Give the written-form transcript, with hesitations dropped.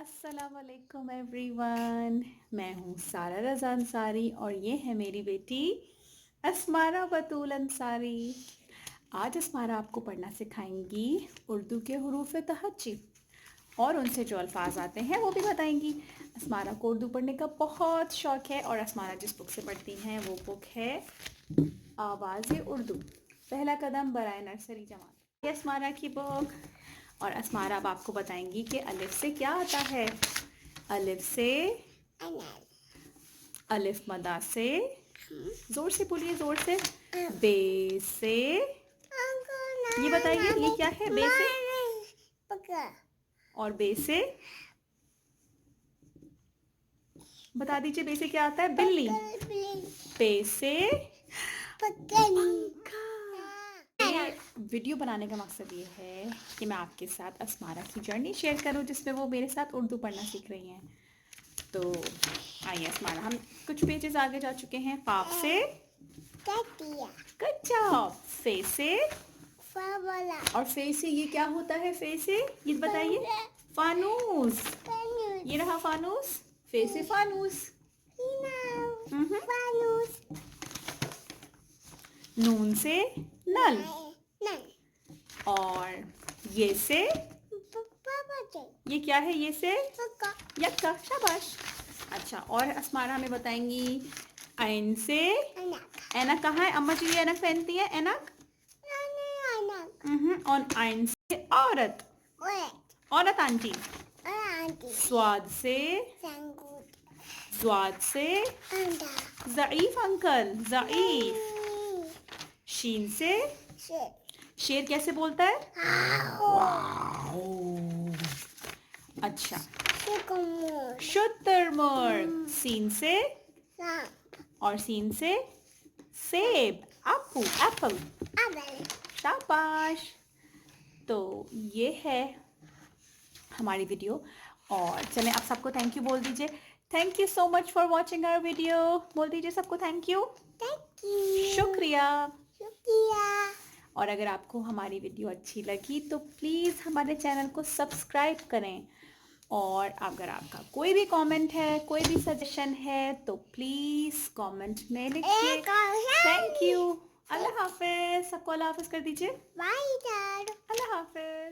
अस्सलाम वालेकुम एवरीवन। मैं हूँ सारा रज़ा अंसारी और ये है मेरी बेटी अस्मारा बतूल अंसारी। आज अस्मारा आपको पढ़ना सिखाएंगी उर्दू के हुरूफ तहज्जी और उनसे जो अल्फाज आते हैं वो भी बताएंगी। अस्मारा को उर्दू पढ़ने का बहुत शौक़ है और अस्मारा जिस बुक से पढ़ती हैं वो बुक है आवाज़ उर्दू, पहला कदम बराए नर्सरी जमात। ये अस्मारा की बुक। और अस्मारा अब आपको बताएंगी कि अलिफ से क्या आता है। अलिफ से अलिफ मदा से, जोर से बोलिए, जोर से। बे से, ये बताइए ये क्या है। बे से और बे से बता दीजिए, बे से क्या आता है। बिल्ली। पे से वीडियो बनाने का मकसद ये है कि मैं आपके साथ अस्मारा की जर्नी शेयर करूं जिसमें वो मेरे साथ उर्दू पढ़ना सीख रही हैं। तो आइए अस्मारा, हम कुछ पेजेस आगे जा चुके हैं। काफ से गुड जॉब। फे से और फे से ये क्या होता है। फे से ये बताइए। फानूस। ये रहा फानूस। फे से फानूस। नून से नल। और ये से, ये क्या है। ये से यक्का। शाबाश। अच्छा, और अस्मारा हमें बताएंगी ऐन से। ऐनक कहाँ है। अम्मा जी ये ऐनक पहनती है। ऐनक। और ऐन से औरत। औरत आंटी। स्वाद से, स्वाद से ज़ईफ अंकल। ज़ईफ। शीन से शेर कैसे बोलता है। अच्छा। शुतुरमुर्ग। सीन से और सीन से सेब। आपू, एप्पल। शाबाश। तो ये है हमारी वीडियो। और चलें आप सबको थैंक यू बोल दीजिए। Thank you so much for watching our video. बोल दीजिए सबको थैंक यू। शुक्रिया। और अगर आपको हमारी वीडियो अच्छी लगी तो प्लीज़ हमारे चैनल को सब्सक्राइब करें। और अगर आपका कोई भी कमेंट है, कोई भी सजेशन है तो प्लीज़ कमेंट में लिखिए। Thank you. अल्लाह हाफिज़। सबको अल्लाह हाफिज़ कर दीजिए। अल्लाह हाफिज़।